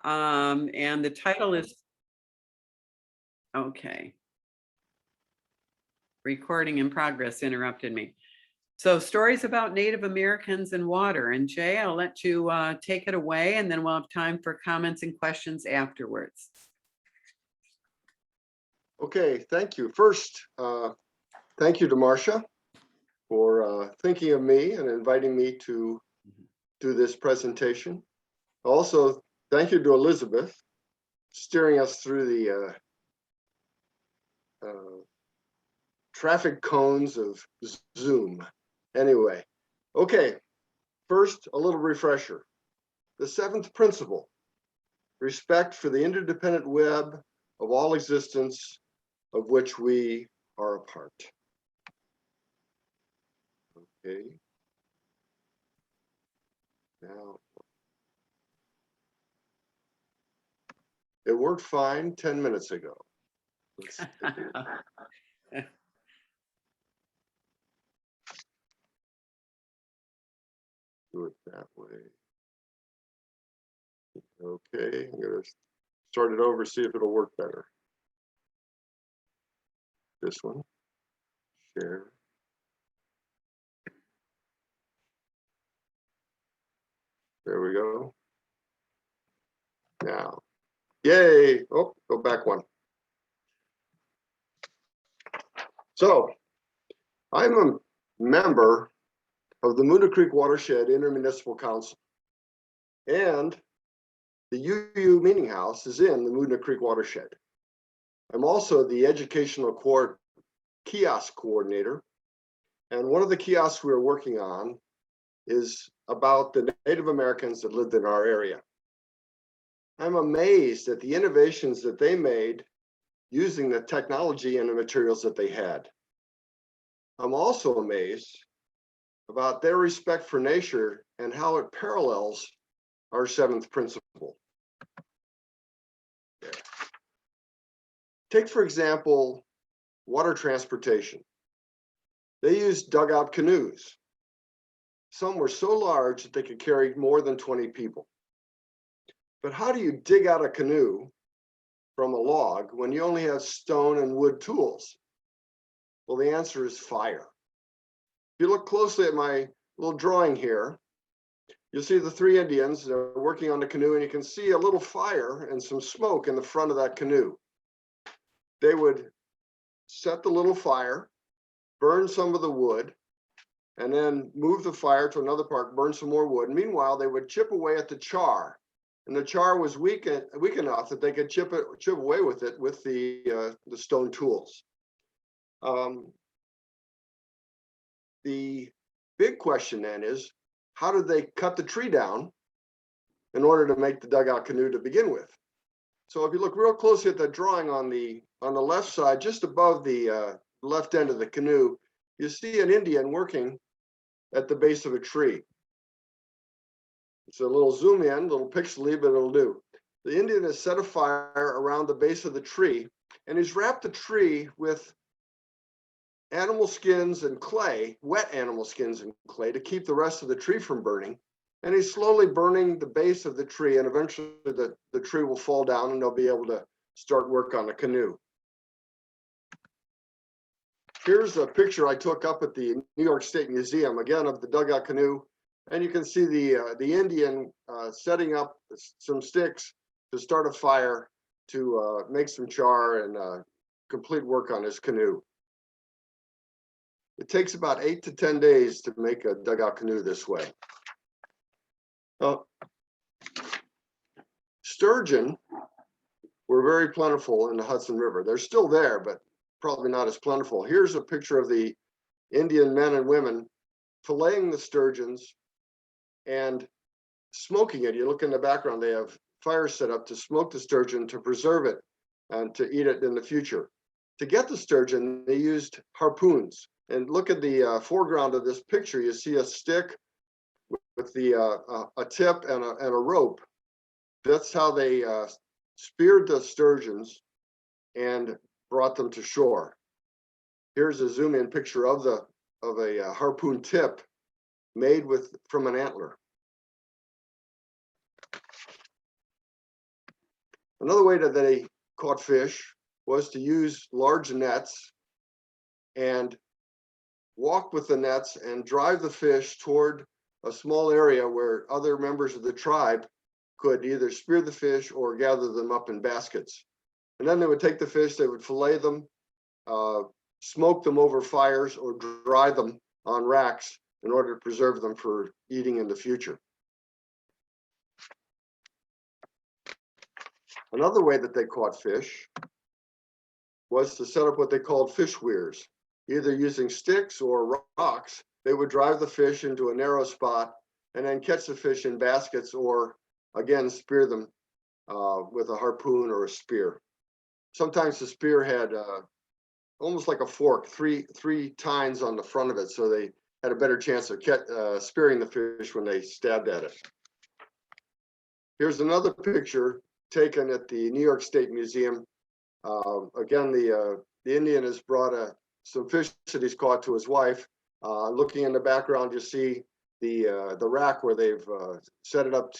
And the title is, okay. Recording in progress interrupted me. So stories about Native Americans and water. And Jay, I'll let you take it away, and then we'll have time for comments and questions afterwards. Okay, thank you. First, thank you to Marcia for thinking of me and inviting me to do this presentation. Also, thank you to Elizabeth, steering us through the traffic cones of Zoom. Anyway, okay, first, a little refresher. The seventh principle, respect for the interdependent web of all existence of which we are a part. Okay. Now, it worked fine 10 minutes ago. Let's do it that way. Okay, I'm gonna start it over, see if it'll work better. This one, share. There we go. Now, yay, oh, go back one. So, I'm a member of the Moona Creek Watershed Intermunicipal Council. And the UU Meeting House is in the Moona Creek Watershed. I'm also the educational kiosk coordinator. And one of the kiosks we're working on is about the Native Americans that lived in our area. I'm amazed at the innovations that they made using the technology and the materials that they had. I'm also amazed about their respect for nature and how it parallels our seventh principle. Take, for example, water transportation. They used dugout canoes. Some were so large that they could carry more than 20 people. But how do you dig out a canoe from a log when you only have stone and wood tools? Well, the answer is fire. If you look closely at my little drawing here, you'll see the three Indians that are working on the canoe, and you can see a little fire and some smoke in the front of that canoe. They would set the little fire, burn some of the wood, and then move the fire to another part, burn some more wood. Meanwhile, they would chip away at the char. And the char was weak enough that they could chip away with it with the stone tools. The big question then is, how did they cut the tree down in order to make the dugout canoe to begin with? So if you look real closely at the drawing on the left side, just above the left end of the canoe, you see an Indian working at the base of a tree. It's a little zoom in, little pixely, but it'll do. The Indian has set a fire around the base of the tree, and he's wrapped the tree with animal skins and clay, wet animal skins and clay, to keep the rest of the tree from burning. And he's slowly burning the base of the tree, and eventually the tree will fall down and they'll be able to start work on the canoe. Here's a picture I took up at the New York State Museum, again, of the dugout canoe. And you can see the Indian setting up some sticks to start a fire to make some char and complete work on his canoe. It takes about 8 to 10 days to make a dugout canoe this way. Sturgeon were very plentiful in the Hudson River. They're still there, but probably not as plentiful. Here's a picture of the Indian men and women filleting the sturgeons and smoking it. You look in the background, they have fires set up to smoke the sturgeon to preserve it and to eat it in the future. To get the sturgeon, they used harpoons. And look at the foreground of this picture. You see a stick with a tip and a rope. That's how they speared the sturgeons and brought them to shore. Here's a zoom in picture of a harpoon tip made from an antler. Another way that they caught fish was to use large nets and walk with the nets and drive the fish toward a small area where other members of the tribe could either spear the fish or gather them up in baskets. And then they would take the fish, they would fillet them, smoke them over fires, or dry them on racks in order to preserve them for eating in the future. Another way that they caught fish was to set up what they called fish weirs. Either using sticks or rocks, they would drive the fish into a narrow spot and then catch the fish in baskets, or again, spear them with a harpoon or a spear. Sometimes the spear had almost like a fork, three tines on the front of it, so they had a better chance of spearing the fish when they stabbed at it. Here's another picture taken at the New York State Museum. Again, the Indian has brought some fish that he's caught to his wife. Looking in the background, you see the rack where they've set it up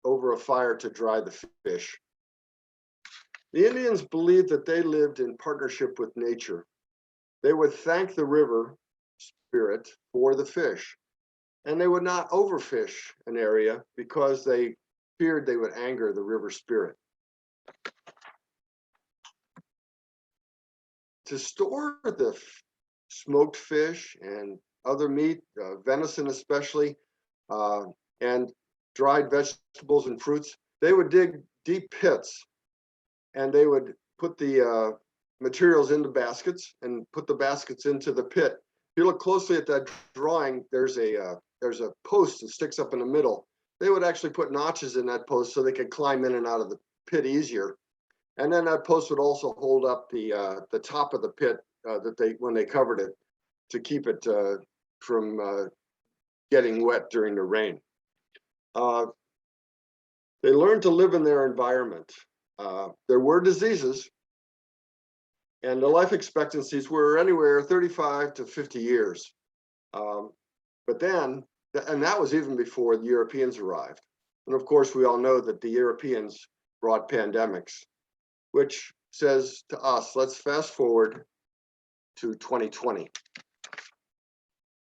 over a fire to dry the fish. The Indians believed that they lived in partnership with nature. They would thank the river spirit for the fish, and they would not overfish an area because they feared they would anger the river spirit. To store the smoked fish and other meat, venison especially, and dried vegetables and fruits, they would dig deep pits, and they would put the materials into baskets and put the baskets into the pit. If you look closely at that drawing, there's a post that sticks up in the middle. They would actually put notches in that post so they could climb in and out of the pit easier. And then that post would also hold up the top of the pit when they covered it, to keep it from getting wet during the rain. They learned to live in their environment. There were diseases, and the life expectancies were anywhere 35 to 50 years. But then, and that was even before the Europeans arrived. And of course, we all know that the Europeans brought pandemics, which says to us, let's fast forward to 2020.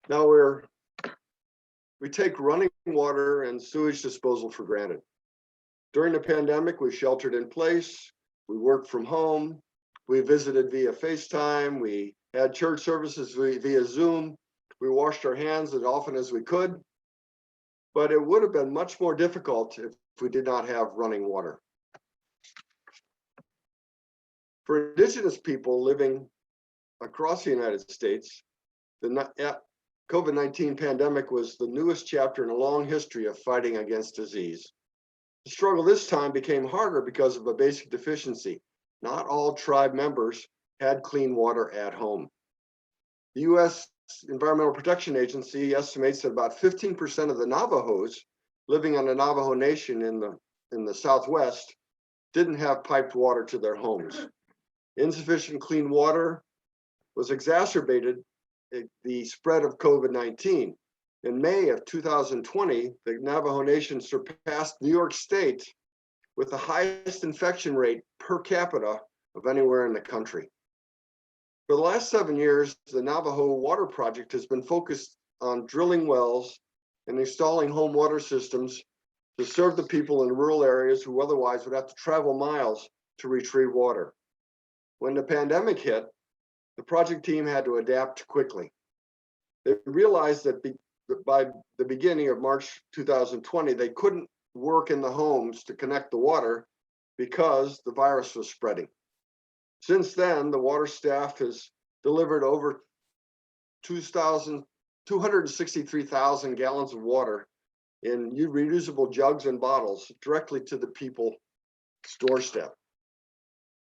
Now we take running water and sewage disposal for granted. During the pandemic, we sheltered in place, we worked from home, we visited via FaceTime, we had church services via Zoom, we washed our hands as often as we could, but it would have been much more difficult if we did not have running water. For Indigenous people living across the United States, the COVID-19 pandemic was the newest chapter in a long history of fighting against disease. The struggle this time became harder because of a basic deficiency. Not all tribe members had clean water at home. The U.S. Environmental Protection Agency estimates that about 15% of the Navajos living on the Navajo Nation in the Southwest didn't have piped water to their homes. Insufficient clean water was exacerbated the spread of COVID-19. In May of 2020, the Navajo Nation surpassed New York State with the highest infection rate per capita of anywhere in the country. For the last 7 years, the Navajo Water Project has been focused on drilling wells and installing home water systems to serve the people in rural areas who otherwise would have to travel miles to retrieve water. When the pandemic hit, the project team had to adapt quickly. They realized that by the beginning of March 2020, they couldn't work in the homes to connect the water because the virus was spreading. Since then, the water staff has delivered over 263,000 gallons of water in reusable jugs and bottles directly to the people's doorstep.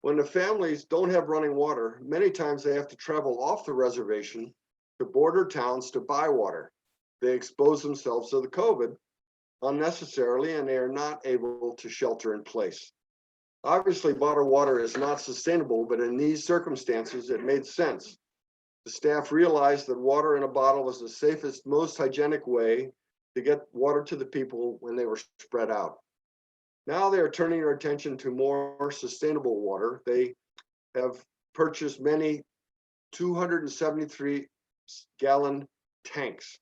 When the families don't have running water, many times they have to travel off the reservation to border towns to buy water. They expose themselves to the COVID unnecessarily, and they are not able to shelter in place. Obviously, bottled water is not sustainable, but in these circumstances, it made sense. The staff realized that water in a bottle was the safest, most hygienic way to get water to the people when they were spread out. Now they are turning their attention to more sustainable water. They have purchased many 273 gallon tanks.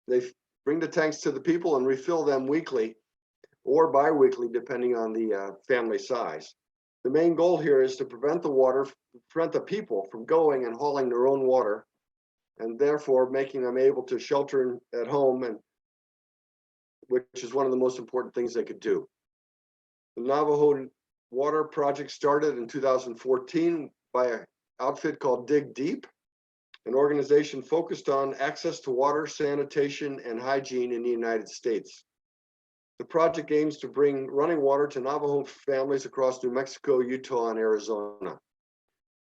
They bring the tanks to the people and refill them weekly or bi-weekly, depending on the family size. The main goal here is to prevent the people from going and hauling their own water, and therefore making them able to shelter at home, and which is one of the most important things they could do. The Navajo Water Project started in 2014 by an outfit called Dig Deep, an organization focused on access to water, sanitation, and hygiene in the United States. The project aims to bring running water to Navajo families across New Mexico, Utah, and Arizona.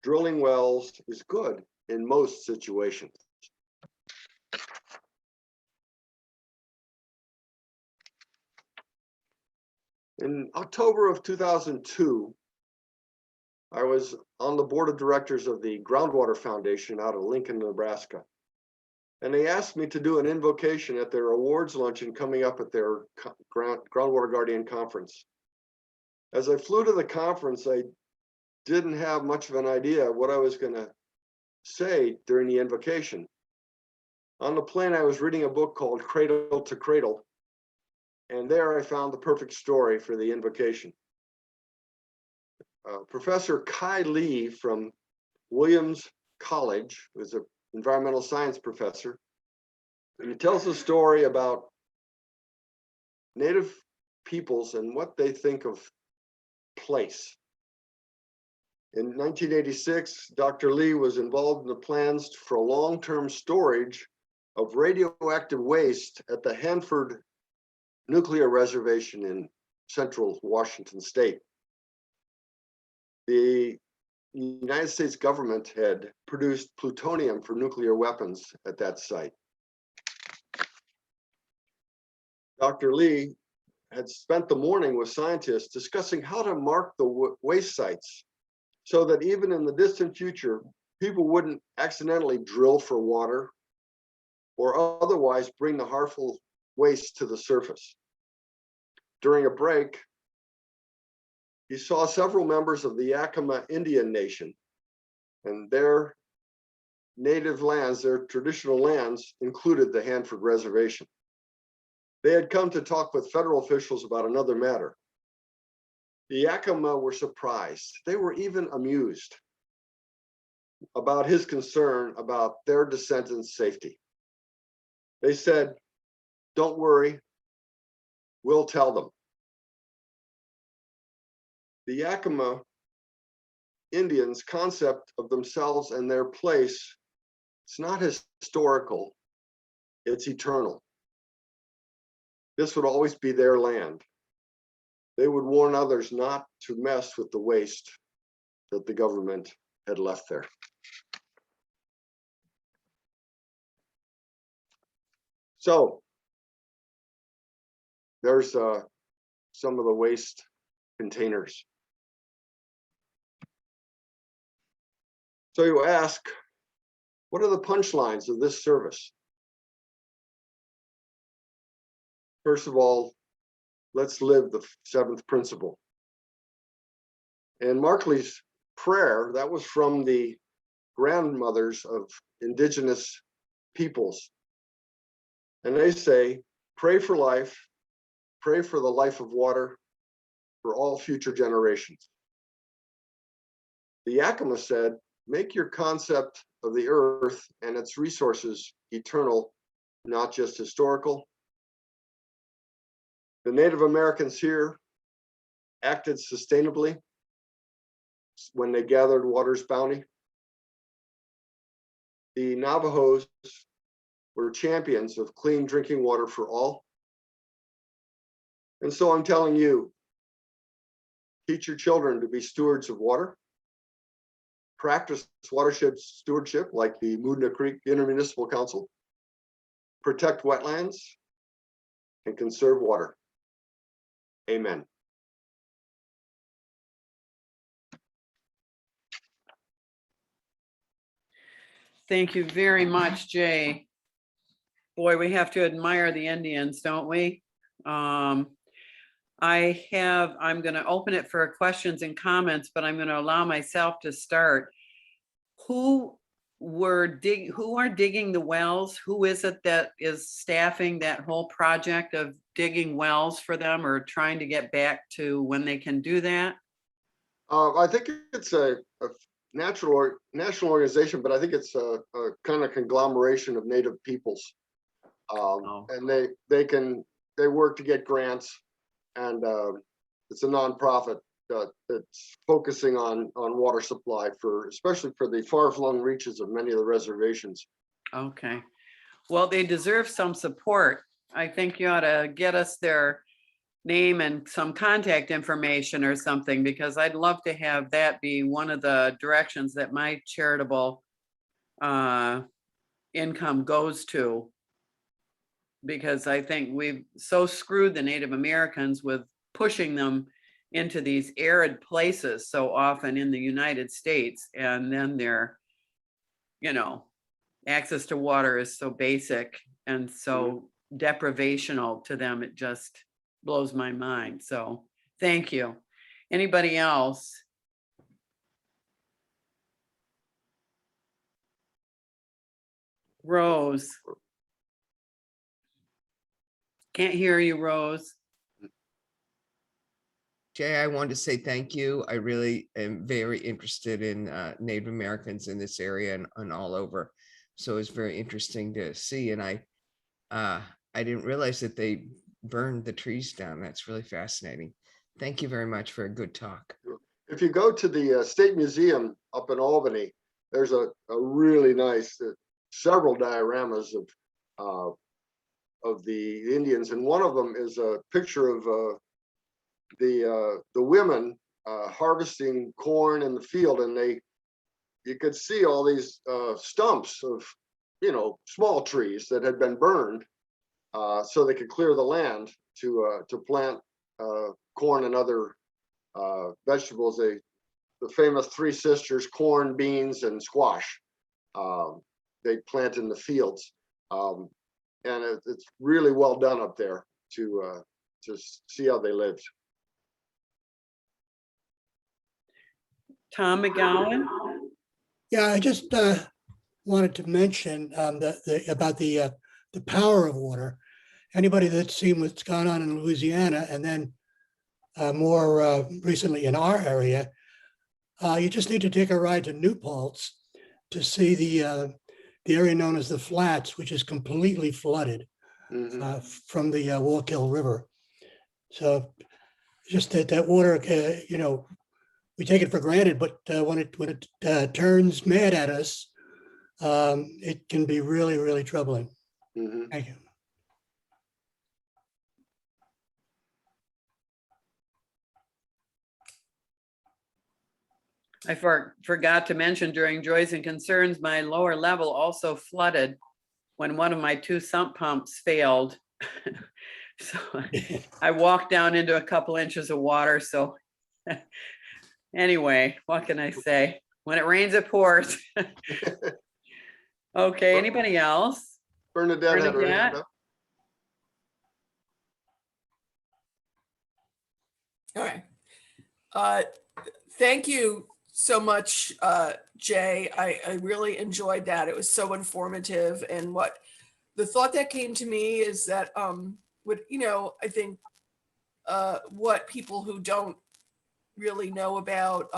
Drilling wells is good in most situations. In October of 2002, I was on the board of directors of the Groundwater Foundation out of Lincoln, Nebraska. And they asked me to do an invocation at their awards luncheon coming up at their Groundwater Guardian Conference. As I flew to the conference, I didn't have much of an idea what I was going to say during the invocation. On the plane, I was reading a book called Cradle to Cradle, and there I found the perfect story for the invocation. Professor Kai Lee from Williams College, who is an environmental science professor, and he tells a story about Native peoples and what they think of place. In 1986, Dr. Lee was involved in the plans for long-term storage of radioactive waste at the Hanford Nuclear Reservation in central Washington state. The United States government had produced plutonium for nuclear weapons at that site. Dr. Lee had spent the morning with scientists discussing how to mark the waste sites so that even in the distant future, people wouldn't accidentally drill for water or otherwise bring the harmful waste to the surface. During a break, he saw several members of the Yakima Indian Nation, and their native lands, their traditional lands, included the Hanford Reservation. They had come to talk with federal officials about another matter. The Yakima were surprised. They were even amused about his concern about their descendants' safety. They said, "Don't worry, we'll tell them." The Yakima Indians' concept of themselves and their place, it's not historical, it's eternal. This would always be their land. They would warn others not to mess with the waste that the government had left there. So there's some of the waste containers. So you ask, what are the punchlines of this service? First of all, let's live the seventh principle. And Markley's prayer, that was from the grandmothers of indigenous peoples. And they say, pray for life, pray for the life of water for all future generations. The Yakima said, make your concept of the earth and its resources eternal, not just historical. The Native Americans here acted sustainably when they gathered water's bounty. The Navajos were champions of clean drinking water for all. And so I'm telling you, teach your children to be stewards of water. Practice watershed stewardship like the Moodna Creek Intermunicipal Council. Protect wetlands and conserve water. Amen. Thank you very much, Jay. Boy, we have to admire the Indians, don't we? I'm going to open it for questions and comments, but I'm going to allow myself to start. Who are digging the wells? Who is it that is staffing that whole project of digging wells for them, or trying to get back to when they can do that? I think it's a national organization, but I think it's a kind of conglomeration of Native peoples. Oh, And they work to get grants, and it's a nonprofit that's focusing on water supply especially for the far-flung reaches of many of the reservations. okay. Well, they deserve some support. I think you ought to get us their name and some contact information or something, because I'd love to have that be one of the directions that my charitable income goes to. Because I think we've so screwed the Native Americans with pushing them into these arid places so often in the United States. And then their, access to water is so basic and so deprivational to them. It just blows my mind. So thank you. Anybody else? Rose. Can't hear you, Rose. Jay, I wanted to say thank you. I really am very interested in Native Americans in this area and all over. So it's very interesting to see. And I didn't realize that they burned the trees down. That's really fascinating. Thank you very much for a good talk. If you go to the State Museum up in Albany, there's a really nice several dioramas of the Indians, and one of them is a picture of the women harvesting corn in the field, and you could see all these stumps of small trees that had been burned so they could clear the land to plant corn and other vegetables. The famous Three Sisters, corn, beans, and squash. They plant in the fields, and it's really well done up there to see how they lived. Tom McGowan? Yeah, I just wanted to mention about the power of water. Anybody that's seen what's gone on in Louisiana, and then more recently in our area, you just need to take a ride to New Paltz to see the area known as the Flats, which is completely flooded from the Wallkill River. So just that water, we take it for granted, but when it turns mad at us, it can be really, really troubling. Thank you. I forgot to mention during Joys and Concerns, my lower level also flooded when one of my 2 sump pumps failed. So I walked down into a couple inches of water. So anyway, what can I say? When it rains, it pours. Okay, anybody else? Bernadette had her hand up. All right. Thank you so much, Jay. I really enjoyed that. It was so informative. And what the thought that came to me is that I think what people who don't really know about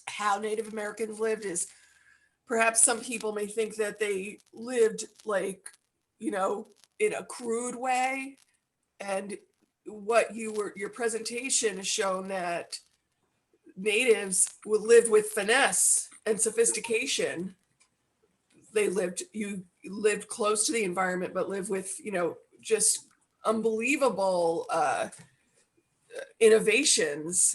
how Native Americans lived is perhaps some people may think that they lived in a crude way. And what your presentation has shown that natives would live with finesse and sophistication. You lived close to the environment, but live with, just unbelievable innovations.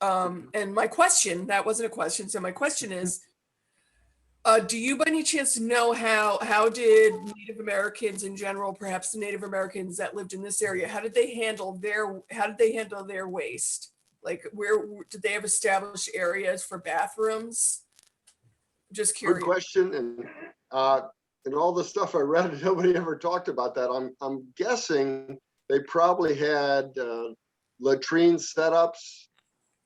And my question, that wasn't a question. So my question is, do you by any chance know how did Native Americans in general, perhaps the Native Americans that lived in this area, how did they handle their waste? Like, where did they have established areas for bathrooms? Just curious. Good question. And all the stuff I read, nobody ever talked about that. I'm guessing they probably had latrine setups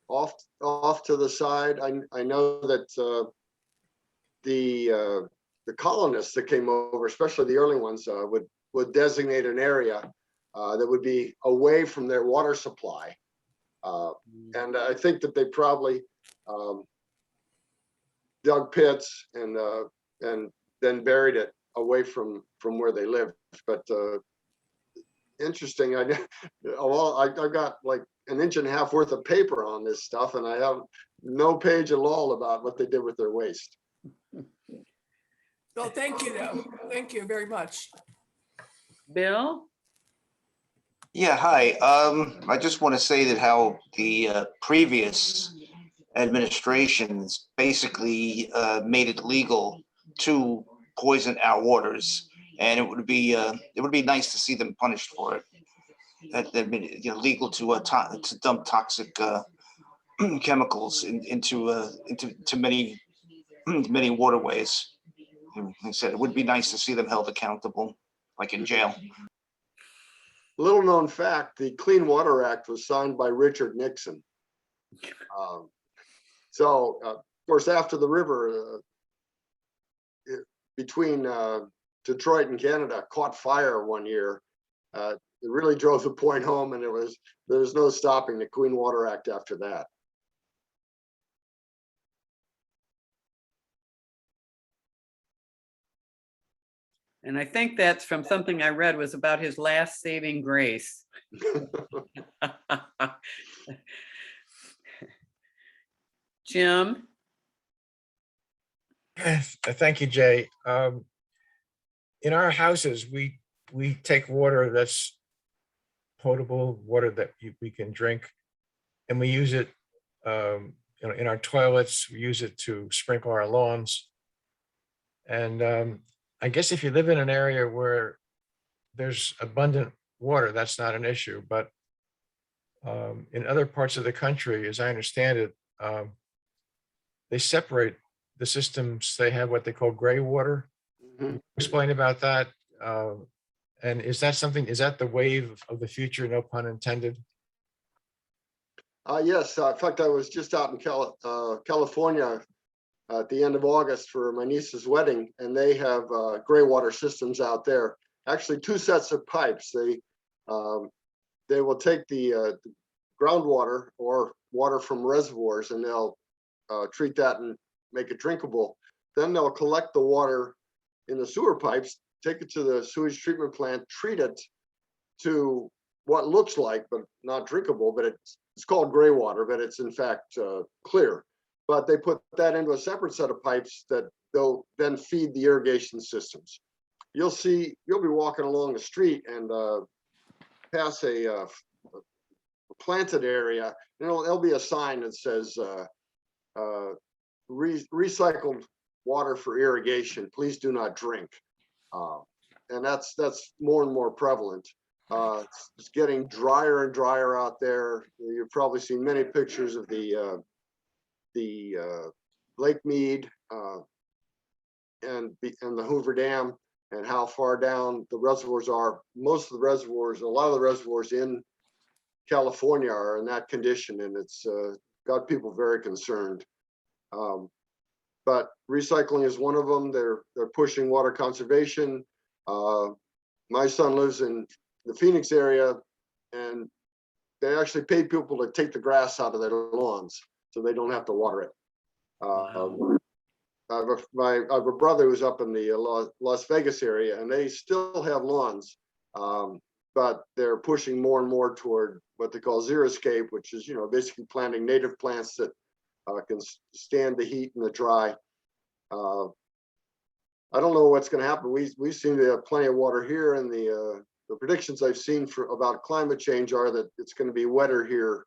off to the side. I know that the colonists that came over, especially the early ones, would designate an area that would be away from their water supply. And I think that they probably dug pits and then buried it away from where they lived. But interesting, I've got like an inch and a half worth of paper on this stuff, and I have no page at all about what they did with their waste. Well, thank you, though. Thank you very much. Bill? Yeah, hi. I just want to say that how the previous administrations basically made it legal to poison our waters, and it would be nice to see them punished for it. That made it, legal to dump toxic chemicals into many many waterways. And like I said, it would be nice to see them held accountable, like in jail. Little known fact, the Clean Water Act was signed by Richard Nixon. Of course, after the river between Detroit and Canada caught fire one year, it really drove the point home, and there was no stopping the Clean Water Act after that. And I think that's from something I read was about his last saving grace. Jim? Thank you, Jay. In our houses, we take water that's potable, water that we can drink, and we use it in our toilets. We use it to sprinkle our lawns. And I guess if you live in an area where there's abundant water, that's not an issue. But in other parts of the country, as I understand it, they separate the systems. They have what they call gray water. Mhm. Explain about that. And is that the wave of the future? No pun intended. Yes, in fact, I was just out in California at the end of August for my niece's wedding, and they have gray water systems out there. Actually, two sets of pipes. They will take the groundwater or water from reservoirs, and they'll treat that and make it drinkable. Then they'll collect the water in the sewer pipes, take it to the sewage treatment plant, treat it to what looks like, but not drinkable, but it's called gray water, but it's in fact clear. But they put that into a separate set of pipes that they'll then feed the irrigation systems. You'll be walking along the street and pass a planted area, and there'll be a sign that says recycled water for irrigation, please do not drink. And that's more and more prevalent. It's getting drier and drier out there. You've probably seen many pictures of the Lake Mead and the Hoover Dam, and how far down the reservoirs are. Most of the reservoirs, a lot of the reservoirs in California are in that condition, and it's got people very concerned. But recycling is one of them. They're pushing water conservation. My son lives in the Phoenix area, and they actually pay people to take the grass out of their lawns so they don't have to water it. I have a brother who's up in the Las Vegas area, and they still have lawns, but they're pushing more and more toward what they call xeriscape, which is, basically planting native plants that can stand the heat and the dry. I don't know what's going to happen. We seem to have plenty of water here, and the predictions I've seen about climate change are that it's going to be wetter here.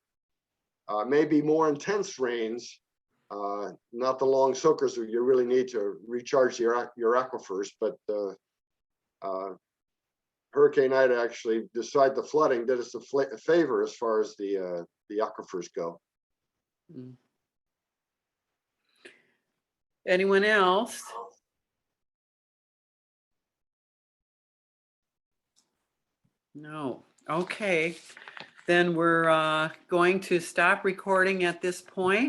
Maybe more intense rains, not the long soakers where you really need to recharge your aquifers, but Hurricane Ida actually, despite the flooding, did us a favor as far as the aquifers go. Anyone else? No. Okay. then we're going to stop recording at this point.